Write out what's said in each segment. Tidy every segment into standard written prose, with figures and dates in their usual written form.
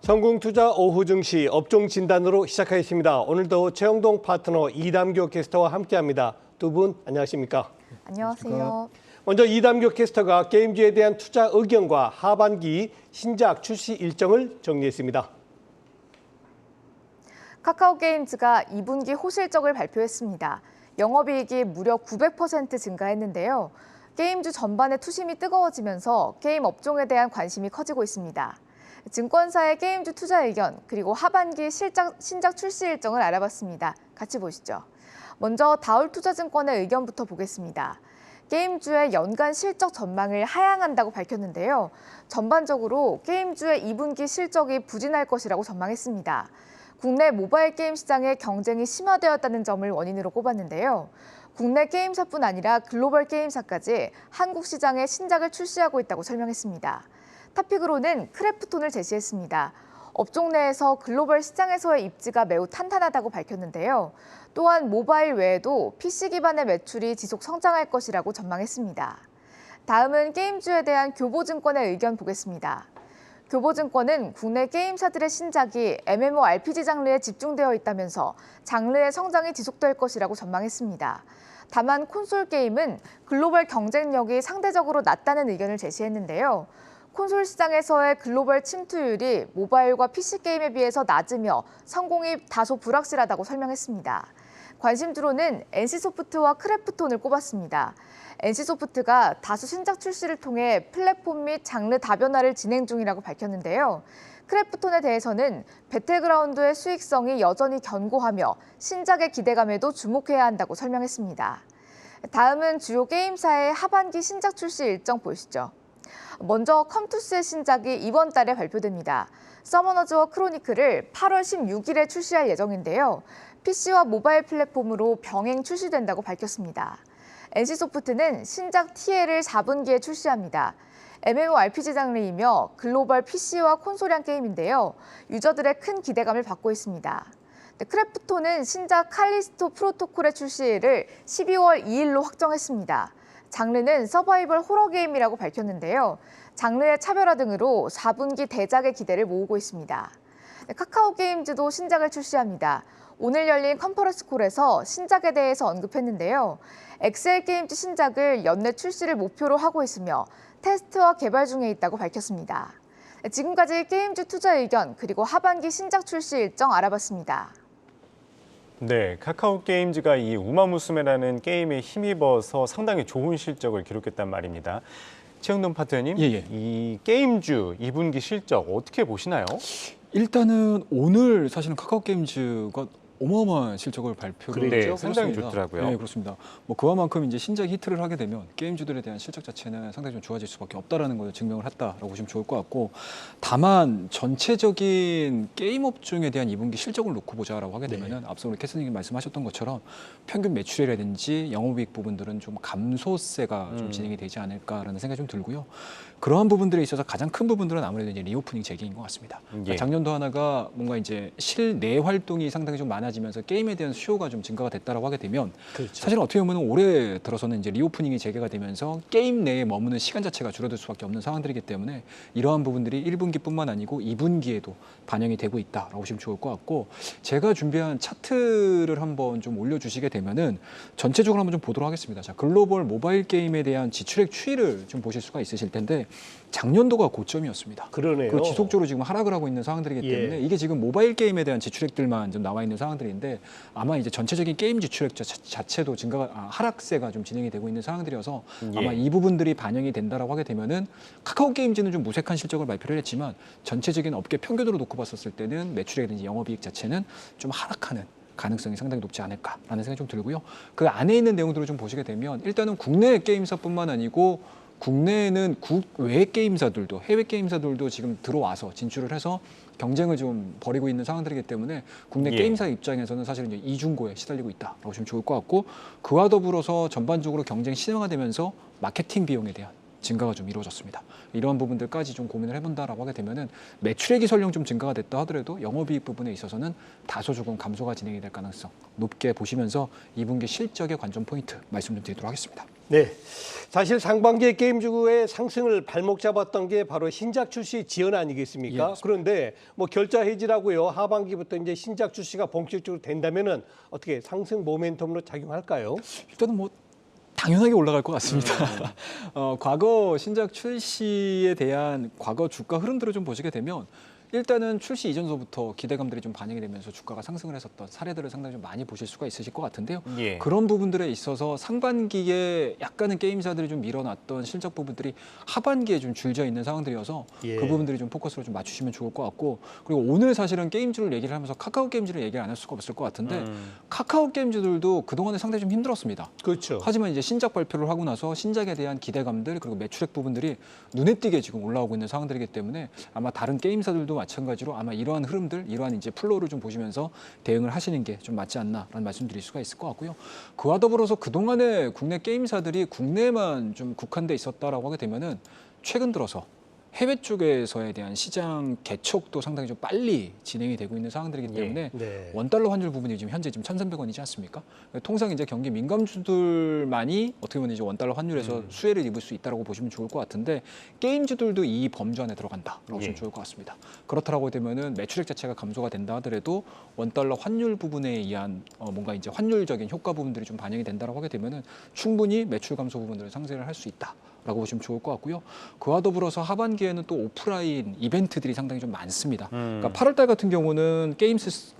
성공투자 오후 증시 업종 진단으로 시작하겠습니다. 오늘도 최영동 파트너 이담교 캐스터와 함께합니다. 두 분 안녕하십니까? 안녕하세요. 먼저 이담교 캐스터가 게임주에 대한 투자 의견과 하반기 신작 출시 일정을 정리했습니다. 카카오게임즈가 2분기 호실적을 발표했습니다. 영업이익이 무려 900% 증가했는데요. 게임주 전반의 투심이 뜨거워지면서 게임 업종에 대한 관심이 커지고 있습니다. 증권사의 게임주 투자 의견, 그리고 하반기 신작 출시 일정을 알아봤습니다. 같이 보시죠. 먼저 다울투자증권의 의견부터 보겠습니다. 게임주의 연간 실적 전망을 하향한다고 밝혔는데요. 전반적으로 게임주의 2분기 실적이 부진할 것이라고 전망했습니다. 국내 모바일 게임 시장의 경쟁이 심화되었다는 점을 원인으로 꼽았는데요. 국내 게임사뿐 아니라 글로벌 게임사까지 한국 시장에 신작을 출시하고 있다고 설명했습니다. 탑픽으로는 크래프톤을 제시했습니다. 업종 내에서 글로벌 시장에서의 입지가 매우 탄탄하다고 밝혔는데요. 또한 모바일 외에도 PC 기반의 매출이 지속 성장할 것이라고 전망했습니다. 다음은 게임주에 대한 교보증권의 의견 보겠습니다. 교보증권은 국내 게임사들의 신작이 MMORPG 장르에 집중되어 있다면서 장르의 성장이 지속될 것이라고 전망했습니다. 다만 콘솔 게임은 글로벌 경쟁력이 상대적으로 낮다는 의견을 제시했는데요. 콘솔 시장에서의 글로벌 침투율이 모바일과 PC 게임에 비해서 낮으며 성공이 다소 불확실하다고 설명했습니다. 관심주로는 NC소프트와 크래프톤을 꼽았습니다. NC소프트가 다수 신작 출시를 통해 플랫폼 및 장르 다변화를 진행 중이라고 밝혔는데요. 크래프톤에 대해서는 배틀그라운드의 수익성이 여전히 견고하며 신작의 기대감에도 주목해야 한다고 설명했습니다. 다음은 주요 게임사의 하반기 신작 출시 일정 보시죠. 먼저 컴투스의 신작이 이번 달에 발표됩니다. 서머너즈와 크로니클을 8월 16일에 출시할 예정인데요. PC와 모바일 플랫폼으로 병행 출시된다고 밝혔습니다. NC소프트는 신작 TL을 4분기에 출시합니다. MMORPG 장르이며 글로벌 PC와 콘솔형 게임인데요. 유저들의 큰 기대감을 받고 있습니다. 크래프톤은 신작 칼리스토 프로토콜의 출시를 12월 2일로 확정했습니다. 장르는 서바이벌 호러 게임이라고 밝혔는데요. 장르의 차별화 등으로 4분기 대작의 기대를 모으고 있습니다. 카카오게임즈도 신작을 출시합니다. 오늘 열린 컨퍼런스 콜에서 신작에 대해서 언급했는데요. 엑셀게임즈 신작을 연내 출시를 목표로 하고 있으며 테스트와 개발 중에 있다고 밝혔습니다. 지금까지 게임주 투자 의견 그리고 하반기 신작 출시 일정 알아봤습니다. 네, 카카오게임즈가 이 우마무스메라는 게임에 힘입어서 상당히 좋은 실적을 기록했단 말입니다. 최영동 파트너님, 이 게임주 2분기 실적 어떻게 보시나요? 일단은 오늘 사실은 카카오게임즈가 어마어마한 실적을 발표를 네, 상당히 좋더라고요. 네, 그렇습니다. 뭐 그만큼 이제 신작이 히트를 하게 되면 게임주들에 대한 실적 자체는 상당히 좀 좋아질 수밖에 없다라는 걸 증명을 했다라고 보시면 좋을 것 같고, 다만 전체적인 게임 업종에 대한 2분기 실적을 놓고 보자라고 하게 되면은 앞서 우리 캐스터님이 말씀하셨던 것처럼 평균 매출이라든지 영업이익 부분들은 좀 감소세가 좀 진행이 되지 않을까라는 생각이 좀 들고요. 그러한 부분들에 있어서 가장 큰 부분들은 아무래도 이제 리오프닝 재개인 것 같습니다. 그러니까 작년도 하나가 뭔가 이제 실내 활동이 상당히 좀 많아지면서 게임에 대한 수요가 좀 증가가 됐다라고 하게 되면, 사실 어떻게 보면 올해 들어서는 이제 리오프닝이 재개가 되면서 게임 내에 머무는 시간 자체가 줄어들 수밖에 없는 상황들이기 때문에 이러한 부분들이 1분기뿐만 아니고 2분기에도 반영이 되고 있다라고 보시면 좋을 것 같고, 제가 준비한 차트를 한번 좀 올려주시게 되면은 전체적으로 한번 좀 보도록 하겠습니다. 자, 글로벌 모바일 게임에 대한 지출액 추이를 좀 보실 수가 있으실 텐데 작년도가 고점이었습니다. 그러네요. 그리고 지속적으로 지금 하락을 하고 있는 상황들이기 때문에 이게 지금 모바일 게임에 대한 지출액들만 좀 나와 있는 상황들인데, 아마 이제 전체적인 게임 지출액 자체도 하락세가 좀 진행이 되고 있는 상황들이어서 아마 이 부분들이 반영이 된다라고 하게 되면은 카카오게임즈는 좀 무색한 실적을 발표를 했지만 전체적인 업계 평균으로 놓고 봤었을 때는 매출이라든지 영업이익 자체는 좀 하락하는 가능성이 상당히 높지 않을까라는 생각이 좀 들고요. 그 안에 있는 내용들을 좀 보시게 되면 일단은 국내 게임사뿐만 아니고 국내에는 국외 게임사들도, 해외 게임사들도 지금 들어와서 진출을 해서 경쟁을 좀 벌이고 있는 상황들이기 때문에 국내 게임사 입장에서는 사실 이제 이중고에 시달리고 있다라고 보시면 좋을 것 같고, 그와 더불어서 전반적으로 경쟁 심화되면서 마케팅 비용에 대한 증가가 좀 이루어졌습니다. 이러한 부분들까지 좀 고민을 해본다라고 하게 되면은 매출액이 설령 좀 증가가 됐다 하더라도 영업이익 부분에 있어서는 다소 조금 감소가 진행이 될 가능성 높게 보시면서 2분기 실적의 관전 포인트 말씀 좀 드리도록 하겠습니다. 네. 사실 상반기에 게임주의 상승을 발목 잡았던 게 바로 신작 출시 지연 아니겠습니까? 예, 그런데 뭐 결자 해지라고요. 하반기부터 이제 신작 출시가 본격적으로 된다면은 어떻게 상승 모멘텀으로 작용할까요? 일단은 뭐 당연하게 올라갈 것 같습니다. 과거 신작 출시에 대한 과거 주가 흐름들을 좀 보시게 되면 일단은 출시 이전서부터 기대감들이 좀 반영이 되면서 주가가 상승을 했었던 사례들을 상당히 좀 많이 보실 수가 있으실 것 같은데요. 예. 그런 부분들에 있어서 상반기에 약간은 게임사들이 좀 밀어놨던 실적 부분들이 하반기에 좀 줄져 있는 상황들이어서 예. 그 부분들이 좀 포커스로 좀 맞추시면 좋을 것 같고, 그리고 오늘 사실은 게임주를 얘기를 하면서 카카오 게임주를 얘기를 안 할 수가 없을 것 같은데 카카오 게임주들도 그동안에 상당히 좀 힘들었습니다. 그렇죠. 하지만 이제 신작 발표를 하고 나서 신작에 대한 기대감들 그리고 매출액 부분들이 눈에 띄게 지금 올라오고 있는 상황들이기 때문에 아마 다른 게임사들도 마찬가지로 아마 이러한 흐름들, 이러한 이제 플로우를 좀 보시면서 대응을 하시는 게 좀 맞지 않나라는 말씀드릴 수가 있을 것 같고요. 그와 더불어서 그동안에 국내 게임사들이 국내만 좀 국한돼 있었다라고 하게 되면은 최근 들어서 해외 쪽에서에 대한 시장 개척도 상당히 좀 빨리 진행이 되고 있는 상황들이기 때문에 네. 원달러 환율 부분이 지금 현재 지금 1,300원이지 않습니까? 통상 이제 경기 민감주들만이 어떻게 보면 이제 원달러 환율에서 수혜를 입을 수 있다라고 보시면 좋을 것 같은데 게임주들도 이 범주 안에 들어간다라고 보시면 좋을 것 같습니다. 그렇다라고 되면은 매출액 자체가 감소가 된다 하더라도 원달러 환율 부분에 의한 뭔가 이제 환율적인 효과 부분들이 좀 반영이 된다라고 하게 되면은 충분히 매출 감소 부분들을 상쇄를 할 수 있다. 라고 보시면 좋을 것 같고요. 그와 더불어서 하반기에는 또 오프라인 이벤트들이 상당히 좀 많습니다. 그러니까 8월달 같은 경우는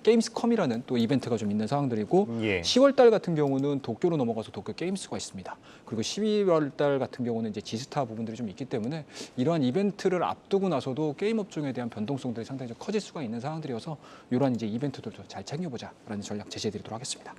게임스컴이라는 또 이벤트가 좀 있는 상황들이고 예. 10월달 같은 경우는 도쿄로 넘어가서 도쿄 게임스가 있습니다. 그리고 12월달 같은 경우는 이제 지스타 부분들이 좀 있기 때문에 이러한 이벤트를 앞두고 나서도 게임 업종에 대한 변동성들이 상당히 좀 커질 수가 있는 상황들이어서 이러한 이제 이벤트들도 잘 챙겨보자라는 전략 제시해드리도록 하겠습니다.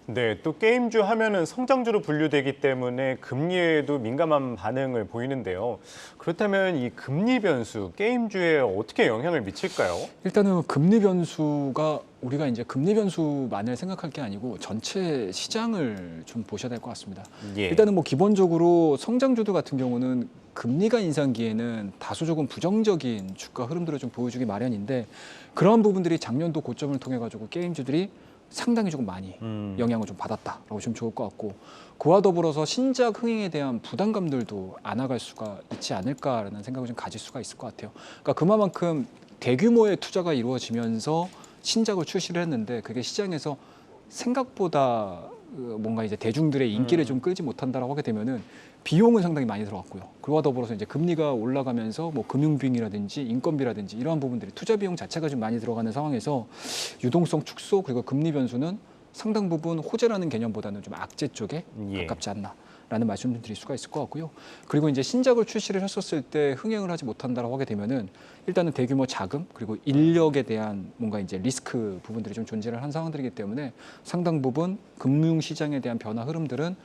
네, 또 게임주 하면은 성장주로 분류되기 때문에 금리에도 민감한 반응을 보이는데요. 그렇다면 이 금리 변수, 게임주에 어떻게 영향을 미칠까요? 일단은 금리 변수가 우리가 이제 금리 변수만을 생각할 게 아니고 전체 시장을 좀 보셔야 될 것 같습니다. 예. 일단은 뭐 기본적으로 성장주들 같은 경우는 금리가 인상기에는 다소 조금 부정적인 주가 흐름들을 좀 보여주기 마련인데 그러한 부분들이 작년도 고점을 통해 가지고 게임주들이 상당히 조금 많이 영향을 좀 받았다라고 보시면 좋을 것 같고 그와 더불어서 신작 흥행에 대한 부담감들도 안 나갈 수가 있지 않을까라는 생각을 좀 가질 수가 있을 것 같아요. 그러니까 그만큼 대규모의 투자가 이루어지면서 신작을 출시를 했는데 그게 시장에서 생각보다 뭔가 이제 대중들의 인기를 좀 끌지 못한다라고 하게 되면은 비용은 상당히 많이 들어갔고요. 그와 더불어서 이제 금리가 올라가면서 뭐 금융비용이라든지 인건비라든지 이러한 부분들이 투자 비용 자체가 좀 많이 들어가는 상황에서 유동성 축소 그리고 금리 변수는 상당 부분 호재라는 개념보다는 좀 악재 쪽에 예. 가깝지 않나라는 말씀 좀 드릴 수가 있을 것 같고요. 그리고 이제 신작을 출시를 했었을 때 흥행을 하지 못한다라고 하게 되면은 일단은 대규모 자금 그리고 인력에 대한 뭔가 이제 리스크 부분들이 좀 존재를 한 상황들이기 때문에 상당 부분 금융 시장에 대한 변화 흐름들은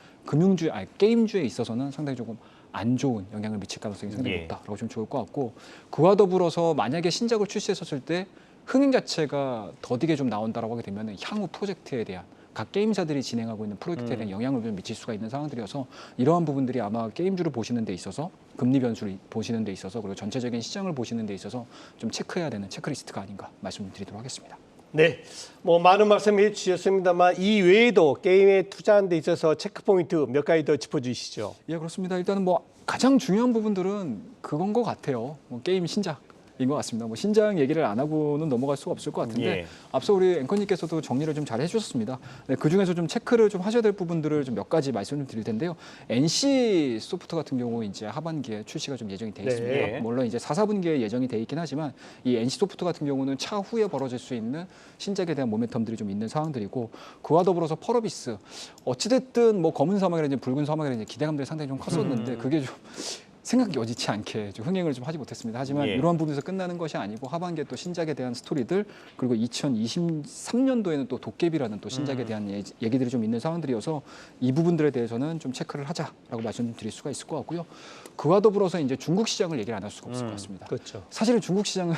게임주에 있어서는 상당히 조금 안 좋은 영향을 미칠 가능성이 상당히 예. 높다라고 좀 좋을 것 같고 그와 더불어서 만약에 신작을 출시했었을 때 흥행 자체가 더디게 좀 나온다라고 하게 되면 향후 프로젝트에 대한 각 게임사들이 진행하고 있는 프로젝트에 대한 영향을 좀 미칠 수가 있는 상황들이어서 이러한 부분들이 아마 게임주를 보시는 데 있어서 금리 변수를 보시는 데 있어서 그리고 전체적인 시장을 보시는 데 있어서 좀 체크해야 되는 체크리스트가 아닌가 말씀드리도록 하겠습니다. 네, 뭐 많은 말씀해 주셨습니다만 이 외에도 게임에 투자하는 데 있어서 체크 포인트 몇 가지 더 짚어주시죠. 예, 그렇습니다. 일단은 뭐 가장 중요한 부분들은 그건 것 같아요. 뭐 게임 신작인 것 같습니다. 뭐 신작 얘기를 안 하고는 넘어갈 수가 없을 것 같은데 예. 앞서 우리 앵커님께서도 정리를 좀 잘 해주셨습니다. 네, 그 중에서 좀 체크를 좀 하셔야 될 부분들을 좀 몇 가지 말씀 좀 드릴 텐데요. NC 소프트 같은 경우 이제 하반기에 출시가 좀 예정이 돼 있습니다. 네. 물론 이제 4, 4분기에 예정이 돼 있긴 하지만 이 NC 소프트 같은 경우는 차후에 벌어질 수 있는 신작에 대한 모멘텀들이 좀 있는 상황들이고 그와 더불어서 펄어비스 어찌됐든 뭐 검은 사막이라든지 붉은 사막이라든지 기대감들이 상당히 좀 컸었는데 그게 좀 생각이 여지치 않게 좀 흥행을 좀 하지 못했습니다. 하지만 예. 이러한 부분에서 끝나는 것이 아니고 하반기에 또 신작에 대한 스토리들 그리고 2023년도에는 또 도깨비라는 또 신작에 대한 얘기들이 좀 있는 상황들이어서 이 부분들에 대해서는 좀 체크를 하자라고 말씀드릴 수가 있을 것 같고요. 그와 더불어서 이제 중국 시장을 얘기를 안 할 수가 없을 것 같습니다. 그렇죠. 사실은 중국 시장은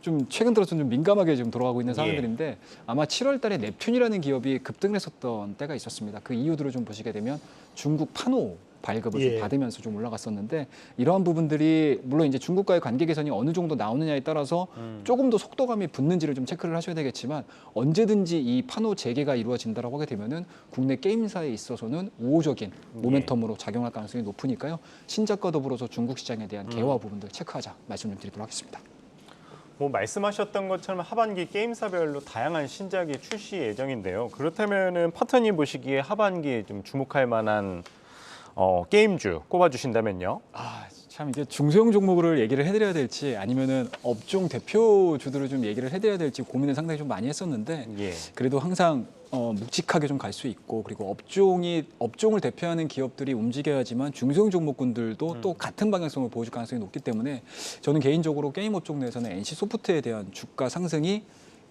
좀 최근 들어서 좀 민감하게 지금 돌아가고 있는 상황들인데 아마 7월달에 넵튠이라는 기업이 급등을 했었던 때가 있었습니다. 그 이유들을 좀 보시게 되면 중국 판호 발급을 예. 좀 받으면서 좀 올라갔었는데 이러한 부분들이 물론 이제 중국과의 관계 개선이 어느 정도 나오느냐에 따라서 조금 더 속도감이 붙는지를 좀 체크를 하셔야 되겠지만 언제든지 이 판호 재개가 이루어진다라고 하게 되면은 국내 게임사에 있어서는 우호적인 모멘텀으로 작용할 가능성이 높으니까요. 신작과 더불어서 중국 시장에 대한 개화 부분들 체크하자 말씀 좀 드리도록 하겠습니다. 뭐 말씀하셨던 것처럼 하반기 게임사별로 다양한 신작이 출시 예정인데요. 그렇다면은 파트너님 보시기에 하반기에 좀 주목할 만한 게임주 꼽아주신다면요? 참 이게 중소형 종목을 얘기를 해드려야 될지 아니면은 업종 대표주들을 좀 얘기를 해드려야 될지 고민을 상당히 좀 많이 했었는데 예. 그래도 항상 묵직하게 좀 갈 수 있고 그리고 업종을 대표하는 기업들이 움직여야지만 중소형 종목군들도 또 같은 방향성을 보여줄 가능성이 높기 때문에 저는 개인적으로 게임 업종 내에서는 NC 소프트에 대한 주가 상승이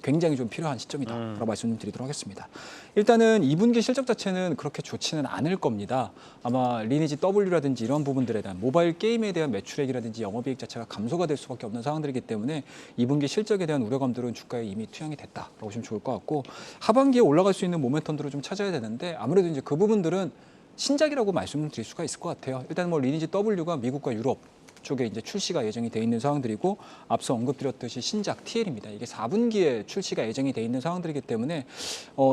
굉장히 좀 필요한 시점이다라고 말씀드리도록 하겠습니다. 일단은 2분기 실적 자체는 그렇게 좋지는 않을 겁니다. 아마 리니지 W라든지 이런 부분들에 대한 모바일 게임에 대한 매출액이라든지 영업이익 자체가 감소가 될 수밖에 없는 상황들이기 때문에 2분기 실적에 대한 우려감들은 주가에 이미 투영이 됐다라고 보시면 좋을 것 같고 하반기에 올라갈 수 있는 모멘텀들을 좀 찾아야 되는데 아무래도 이제 그 부분들은 신작이라고 말씀드릴 수가 있을 것 같아요. 일단 뭐 리니지 W가 미국과 유럽 쪽에 이제 출시가 예정이 돼 있는 상황들이고 앞서 언급드렸듯이 신작 TL입니다. 이게 4분기에 출시가 예정이 돼 있는 상황들이기 때문에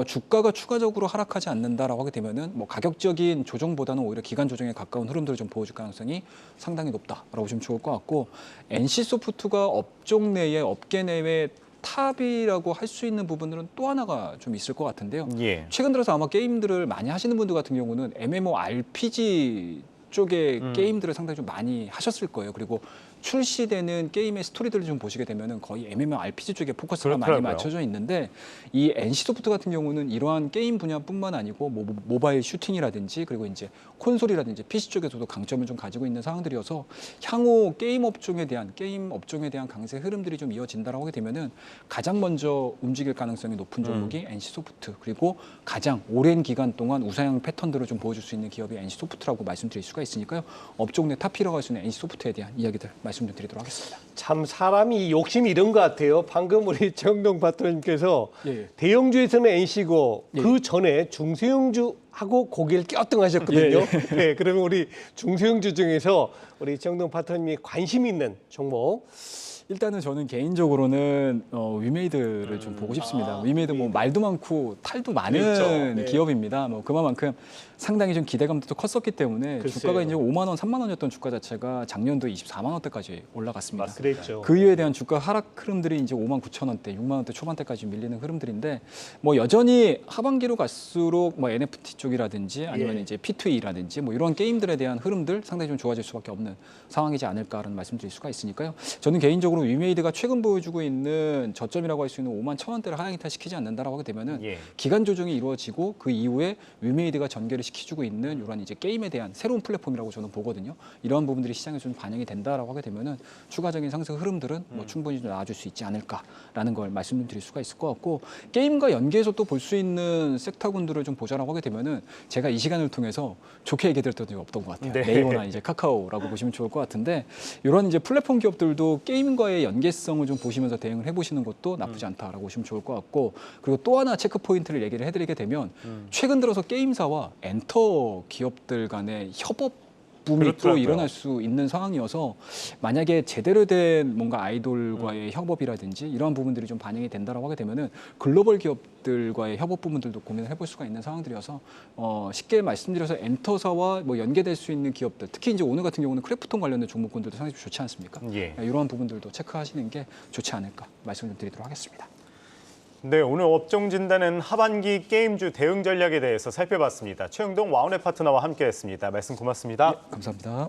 주가가 추가적으로 하락하지 않는다라고 하게 되면은 뭐 가격적인 조정보다는 오히려 기간 조정에 가까운 흐름들을 좀 보여줄 가능성이 상당히 높다라고 보시면 좋을 것 같고 NC 소프트가 업종 내에 업계 내외 탑이라고 할 수 있는 부분들은 또 하나가 좀 있을 것 같은데요. 예. 최근 들어서 아마 게임들을 많이 하시는 분들 같은 경우는 MMORPG 쪽의 게임들을 상당히 좀 많이 하셨을 거예요. 그리고 출시되는 게임의 스토리들을 좀 보시게 되면은 거의 MMORPG 쪽에 포커스가 많이 그렇더라고요. 맞춰져 있는데 이 NC소프트 같은 경우는 이러한 게임 분야뿐만 아니고 모바일 슈팅이라든지 그리고 이제 콘솔이라든지 PC 쪽에서도 강점을 좀 가지고 있는 상황들이어서 향후 게임 업종에 대한 강세 흐름들이 좀 이어진다라고 하게 되면은 가장 먼저 움직일 가능성이 높은 종목이 NC소프트 그리고 가장 오랜 기간 동안 우상향 패턴들을 좀 보여줄 수 있는 기업이 NC소프트라고 말씀드릴 수가 있으니까요. 업종 내 탑이라고 할 수 있는 NC소프트에 대한 이야기들 말씀 좀 드리도록 하겠습니다. 참 사람이 욕심이 이런 것 같아요. 방금 우리 최영동 파트너님께서 예. 대형주에서는 NC고 예. 그 전에 중소형주하고 고개를 껴등하셨거든요. 네, 그러면 우리 중소형주 중에서 우리 최영동 파트너님이 관심 있는 종목. 일단은 저는 개인적으로는 위메이드를 좀 보고 싶습니다. 위메이드 뭐 말도 많고 탈도 많은 그렇죠. 네. 기업입니다. 뭐 그만큼 상당히 좀 기대감도 컸었기 때문에 글쎄요. 주가가 이제 5만 원, 3만 원이었던 주가 자체가 작년도 24만 원대까지 올라갔습니다. 그랬죠. 그 이후에 대한 주가 하락 흐름들이 이제 5만 9천 원대, 6만 원대 초반대까지 밀리는 흐름들인데 뭐 여전히 하반기로 갈수록 뭐 NFT 쪽이라든지 아니면 예. 이제 P2E라든지 뭐 이런 게임들에 대한 흐름들 상당히 좀 좋아질 수밖에 없는 상황이지 않을까라는 말씀드릴 수가 있으니까요. 저는 개인적으로 위메이드가 최근 보여주고 있는 저점이라고 할 수 있는 5만 1천 원대를 하향 이탈시키지 않는다라고 하게 되면은 예. 기간 조정이 이루어지고 그 이후에 위메이드가 전개를 시켜주고 있는 이런 이제 게임에 대한 새로운 플랫폼이라고 저는 보거든요. 이러한 부분들이 시장에 좀 반영이 된다라고 하게 되면은 추가적인 상승 흐름들은 뭐 충분히 좀 나아질 수 있지 않을까라는 걸 말씀드릴 수가 있을 것 같고 게임과 연계해서 또 볼 수 있는 섹터군들을 좀 보자라고 하게 되면은 제가 이 시간을 통해서 좋게 얘기드렸던 적이 없던 것 같아요. 네. 네이버나 이제 카카오라고 보시면 좋을 것 같은데 이런 이제 플랫폼 기업들도 게임과의 연계성을 좀 보시면서 대응을 해보시는 것도 나쁘지 않다라고 보시면 좋을 것 같고 그리고 또 하나 체크 포인트를 얘기를 해드리게 되면 최근 들어서 게임사와 엔터 기업들 간의 협업 붐이 또 그렇더라고요. 일어날 수 있는 상황이어서 만약에 제대로 된 뭔가 아이돌과의 협업이라든지 이러한 부분들이 좀 반영이 된다라고 하게 되면은 글로벌 기업들과의 협업 부분들도 고민을 해볼 수가 있는 상황들이어서 쉽게 말씀드려서 엔터사와 뭐 연계될 수 있는 기업들 특히 이제 오늘 같은 경우는 크래프톤 관련된 종목군들도 상당히 좀 좋지 않습니까? 예. 이러한 부분들도 체크하시는 게 좋지 않을까 말씀을 드리도록 하겠습니다. 네, 오늘 업종 진단은 하반기 게임주 대응 전략에 대해서 살펴봤습니다. 최영동 와운의 파트너와 함께했습니다. 말씀 고맙습니다. 감사합니다.